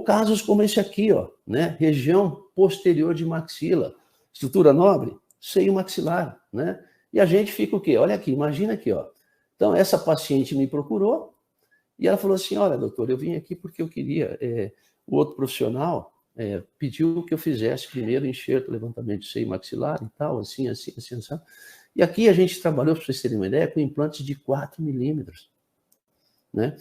casos como esse aqui, ó, né? Região posterior de maxila, estrutura nobre, seio maxilar, né? E a gente fica o quê? Olha aqui, imagina aqui, ó. Então, essa paciente me procurou e ela falou assim, olha, doutor, eu vim aqui porque eu queria... o outro profissional pediu que eu fizesse primeiro enxerto, levantamento de seio maxilar e tal, assim. E aqui a gente trabalhou, para vocês terem uma ideia, com implantes de 4 milímetros, né?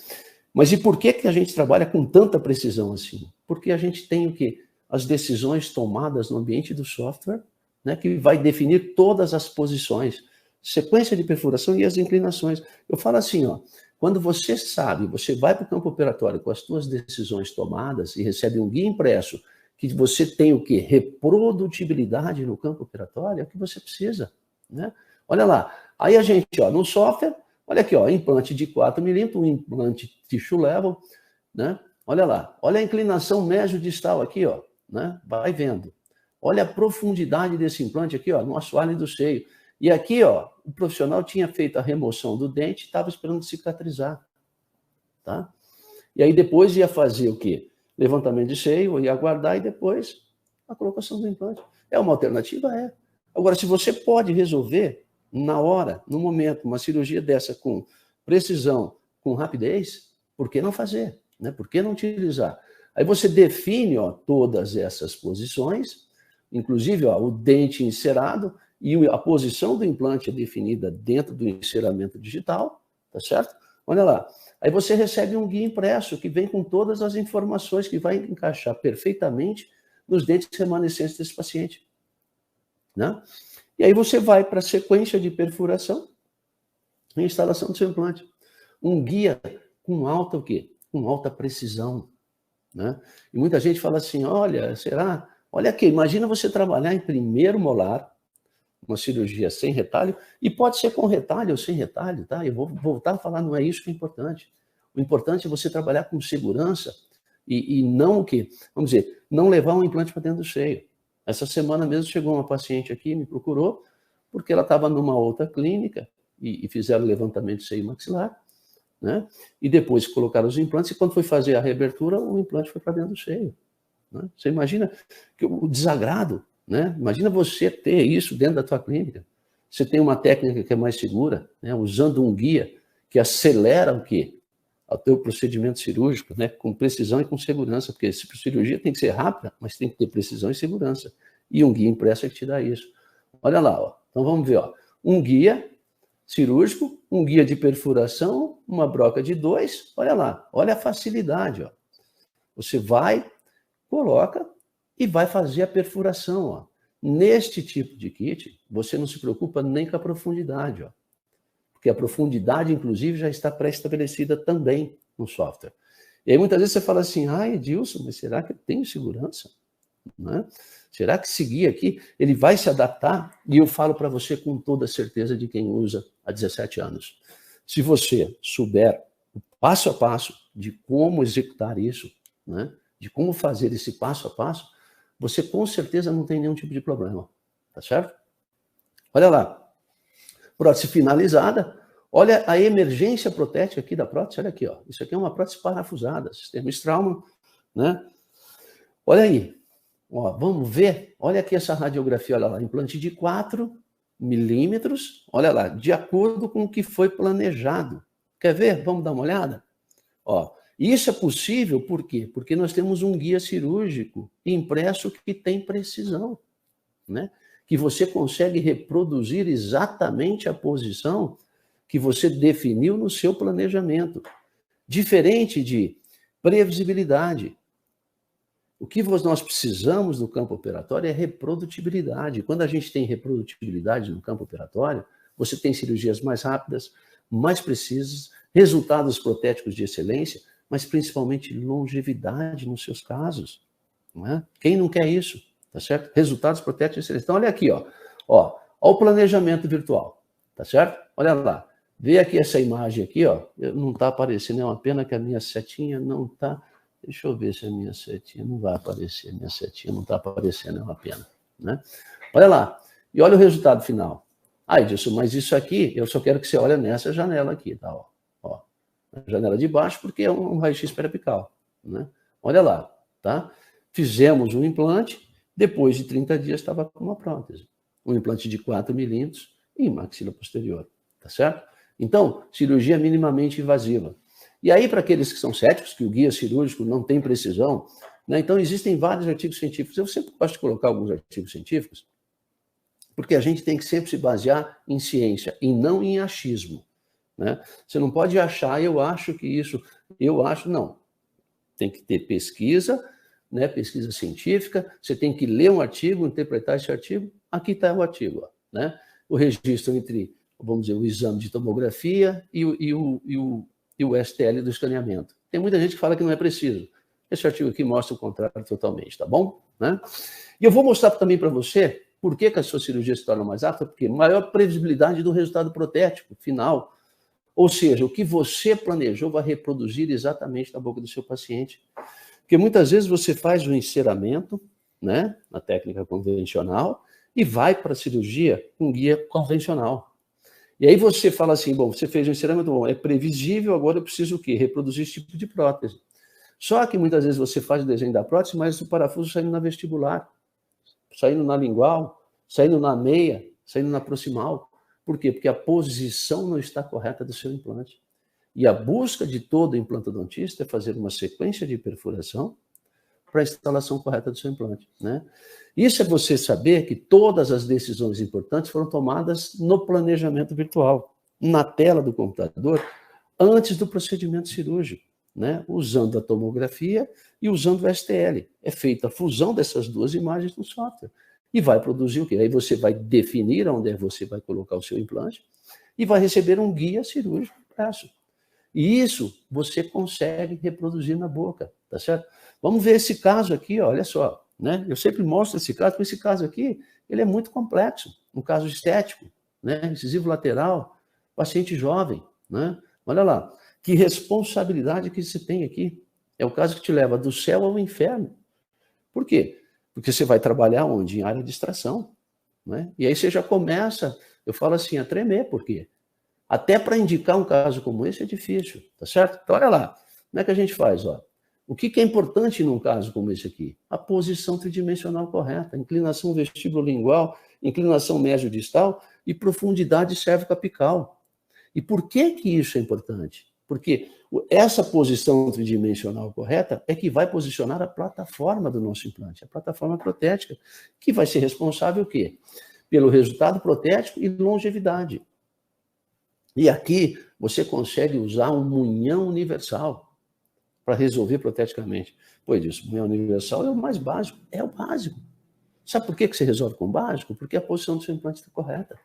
Mas e por que a gente trabalha com tanta precisão assim? Porque a gente tem o quê? As decisões tomadas no ambiente do software, né, que vai definir todas as posições, sequência de perfuração e as inclinações. Eu falo assim, ó, quando você sabe, você vai para o campo operatório com as suas decisões tomadas e recebe um guia impresso, que você tem o quê? Reprodutibilidade no campo operatório, é o que você precisa, né? Olha lá, aí a gente, ó, no software, olha aqui, ó, implante de 4 milímetros, um implante tissue level, né? Olha lá, olha a inclinação médio-distal aqui, ó, né? Vai vendo. Olha a profundidade desse implante aqui, ó, no assoalho do seio. E aqui, ó, o profissional tinha feito a remoção do dente e estava esperando cicatrizar, tá? E aí depois ia fazer o quê? Levantamento de seio, ia aguardar e depois a colocação do implante. É uma alternativa? É. Agora, se você pode resolver na hora, no momento, uma cirurgia dessa com precisão, com rapidez, por que não fazer? Né? Por que não utilizar? Aí você define, ó, todas essas posições, inclusive, ó, o dente encerado, e a posição do implante é definida dentro do enceramento digital, tá certo? Olha lá. Aí você recebe um guia impresso que vem com todas as informações que vai encaixar perfeitamente nos dentes remanescentes desse paciente, né? E aí você vai para a sequência de perfuração e instalação do seu implante. Um guia com alta o quê? Com alta precisão, né? E muita gente fala assim, olha, será? Olha aqui, imagina você trabalhar em primeiro molar, uma cirurgia sem retalho, e pode ser com retalho ou sem retalho, tá? Eu vou voltar a falar, não é isso que é importante. O importante é você trabalhar com segurança e não o quê? Vamos dizer, não levar um implante para dentro do seio. Essa semana mesmo chegou uma paciente aqui, me procurou, porque ela estava numa outra clínica e fizeram levantamento de seio maxilar, né? E depois colocaram os implantes e quando foi fazer a reabertura, o implante foi para dentro do seio, né? Você imagina que o desagrado, né? Imagina você ter isso dentro da tua clínica. Você tem uma técnica que é mais segura, né? Usando um guia que acelera o quê? O teu procedimento cirúrgico, né? Com precisão e com segurança, porque essa cirurgia tem que ser rápida, mas tem que ter precisão e segurança. E um guia impresso é que te dá isso. Olha lá, ó. Então vamos ver, ó. Um guia cirúrgico, um guia de perfuração, uma broca de 2, olha lá, olha a facilidade, ó. Você vai, coloca e vai fazer a perfuração, ó. Neste tipo de kit, você não se preocupa nem com a profundidade, ó. Porque a profundidade, inclusive, já está pré-estabelecida também no software. E aí muitas vezes você fala assim, Edilson, mas será que eu tenho segurança? Né? Será que seguir aqui, ele vai se adaptar? E eu falo para você com toda a certeza de quem usa há 17 anos. Se você souber o passo a passo de como executar isso, né? De como fazer esse passo a passo, você com certeza não tem nenhum tipo de problema, tá certo? Olha lá, prótese finalizada, olha a emergência protética aqui da prótese, olha aqui, ó. Isso aqui é uma prótese parafusada, sistema Straumann, né? Olha aí, ó, vamos ver, olha aqui essa radiografia, olha lá, implante de 4 milímetros, olha lá, de acordo com o que foi planejado. Quer ver? Vamos dar uma olhada? Ó, isso é possível por quê? Porque nós temos um guia cirúrgico impresso que tem precisão, né? Que você consegue reproduzir exatamente a posição que você definiu no seu planejamento. Diferente de previsibilidade. O que nós precisamos no campo operatório é reprodutibilidade. Quando a gente tem reprodutibilidade no campo operatório, você tem cirurgias mais rápidas, mais precisas, resultados protéticos de excelência, mas principalmente longevidade nos seus casos. Não é? Quem não quer isso? Tá certo? Resultados protéticos de excelência. Então, olha aqui, ó. Ó o planejamento virtual. Tá certo? Olha lá. Vê aqui essa imagem aqui, ó. Não está aparecendo, é uma pena que a minha setinha não está... Deixa eu ver se a minha setinha não vai aparecer. A minha setinha não está aparecendo, é uma pena, né? Olha lá. E olha o resultado final. Edilson, mas isso aqui, eu só quero que você olhe nessa janela aqui, tá? Ó, a janela de baixo, porque é um raio-x periapical, né? Olha lá. tá? Fizemos um implante, depois de 30 dias estava com uma prótese. Um implante de 4 milímetros em maxila posterior, tá certo? Então, cirurgia minimamente invasiva. E aí, para aqueles que são céticos, que o guia cirúrgico não tem precisão, né? Então existem vários artigos científicos. Eu sempre gosto de colocar alguns artigos científicos, porque a gente tem que sempre se basear em ciência e não em achismo, né? Você não pode achar, eu acho que isso, eu acho, não. Tem que ter pesquisa, né? Pesquisa científica, você tem que ler um artigo, interpretar esse artigo. Aqui está o artigo, ó, né? O registro entre, vamos dizer, o exame de tomografia e o STL do escaneamento. Tem muita gente que fala que não é preciso. Esse artigo aqui mostra o contrário totalmente, tá bom? Né? E eu vou mostrar também para você por que a sua cirurgia se torna mais rápida, porque maior previsibilidade do resultado protético final. Ou seja, o que você planejou vai reproduzir exatamente na boca do seu paciente. Porque muitas vezes você faz o enceramento, né, na técnica convencional, e vai para a cirurgia com guia convencional. E aí você fala assim, bom, você fez o enceramento, bom, é previsível, agora eu preciso o quê? Reproduzir esse tipo de prótese. Só que muitas vezes você faz o desenho da prótese, mas o parafuso saindo na vestibular, saindo na lingual, saindo na meia, saindo na proximal. Por quê? Porque a posição não está correta do seu implante. E a busca de todo implantodontista é fazer uma sequência de perfuração para a instalação correta do seu implante, né? Isso é você saber que todas as decisões importantes foram tomadas no planejamento virtual, na tela do computador, antes do procedimento cirúrgico, né? Usando a tomografia e usando o STL. É feita a fusão dessas duas imagens no software. E vai produzir o quê? Aí você vai definir onde você vai colocar o seu implante e vai receber um guia cirúrgico impresso. E isso você consegue reproduzir na boca, tá certo? Vamos ver esse caso aqui, ó, olha só, né? Eu sempre mostro esse caso, porque esse caso aqui, ele é muito complexo, um caso estético, né? Incisivo lateral, paciente jovem, né? Olha lá, que responsabilidade que você tem aqui. É o caso que te leva do céu ao inferno. Por quê? Porque você vai trabalhar onde? Em área de extração, né? E aí você já começa, eu falo assim, a tremer, por quê? Até para indicar um caso como esse é difícil, tá certo? Então, olha lá, como é que a gente faz? Ó? O que é importante num caso como esse aqui? A posição tridimensional correta, inclinação vestibulolingual, inclinação médio-distal e profundidade cérvico-apical. E por que isso é importante? Porque essa posição tridimensional correta é que vai posicionar a plataforma do nosso implante, a plataforma protética, que vai ser responsável o quê? Pelo resultado protético e longevidade. E aqui você consegue usar um munhão universal para resolver proteticamente. Pois isso, munhão universal é o mais básico, é o básico. Sabe por que você resolve com o básico? Porque a posição do seu implante está correta.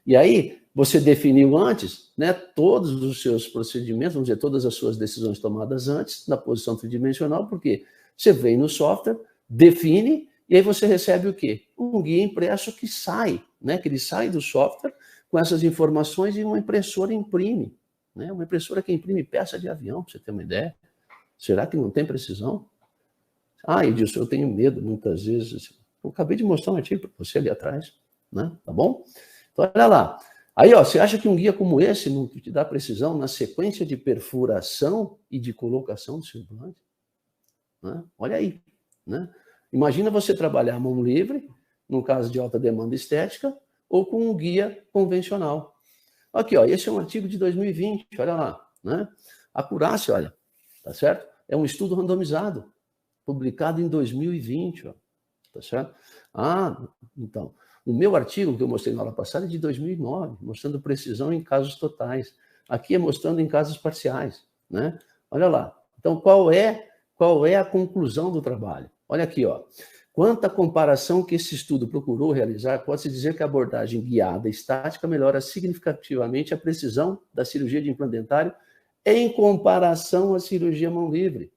E aí, você definiu antes, né, todos os seus procedimentos, vamos dizer, todas as suas decisões tomadas antes, na posição tridimensional, porque você vem no software, define, e aí você recebe o quê? Um guia impresso que sai, né, que ele sai do software com essas informações e uma impressora imprime, né, uma impressora que imprime peça de avião, para você ter uma ideia. Será que não tem precisão? Ah, Edilson, eu tenho medo, muitas vezes. Eu acabei de mostrar um artigo para você ali atrás, né, tá bom? Então, olha lá. Aí, ó, você acha que um guia como esse não te dá precisão na sequência de perfuração e de colocação do seu implante? Né? Olha aí. Né? Imagina você trabalhar à mão livre, no caso de alta demanda estética, ou com um guia convencional. Aqui, ó, esse é um artigo de 2020, olha lá. Né? Acurácia, olha, tá certo? É um estudo randomizado, publicado em 2020, ó, tá certo? Ah, então... O meu artigo que eu mostrei na aula passada é de 2009, mostrando precisão em casos totais. Aqui é mostrando em casos parciais, né? Olha lá. Então, qual é a conclusão do trabalho? Olha aqui, ó. Quanto à comparação que esse estudo procurou realizar, pode-se dizer que a abordagem guiada estática melhora significativamente a precisão da cirurgia de implante dentário em comparação à cirurgia mão livre.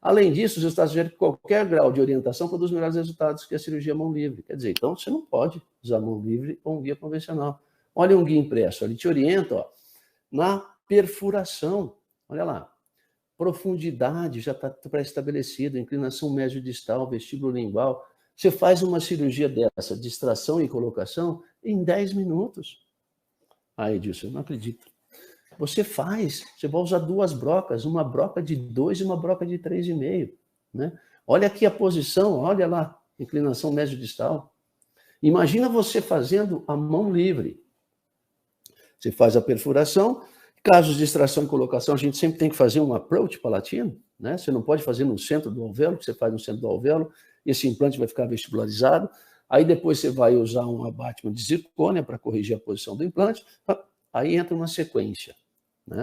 Além disso, os resultados sugerem que qualquer grau de orientação produz melhores resultados que a cirurgia mão livre. Quer dizer, então você não pode usar mão livre ou um guia convencional. Olha um guia impresso, ele te orienta, ó, na perfuração. Olha lá. Profundidade já está pré-estabelecido, inclinação médio-distal, vestíbulo lingual. Você faz uma cirurgia dessa, de extração e colocação, em 10 minutos. Aí, Edilson, eu não acredito. Você faz, você vai usar duas brocas, uma broca de 2 e uma broca de 3,5. né? Olha aqui a posição, olha lá, inclinação médio-distal. Imagina você fazendo a mão livre. Você faz a perfuração, casos de extração e colocação, a gente sempre tem que fazer um approach palatino, né? Você não pode fazer no centro do alvéolo, que você faz no centro do alvéolo, esse implante vai ficar vestibularizado, aí depois você vai usar um abattement de zircônia para corrigir a posição do implante, aí entra uma sequência.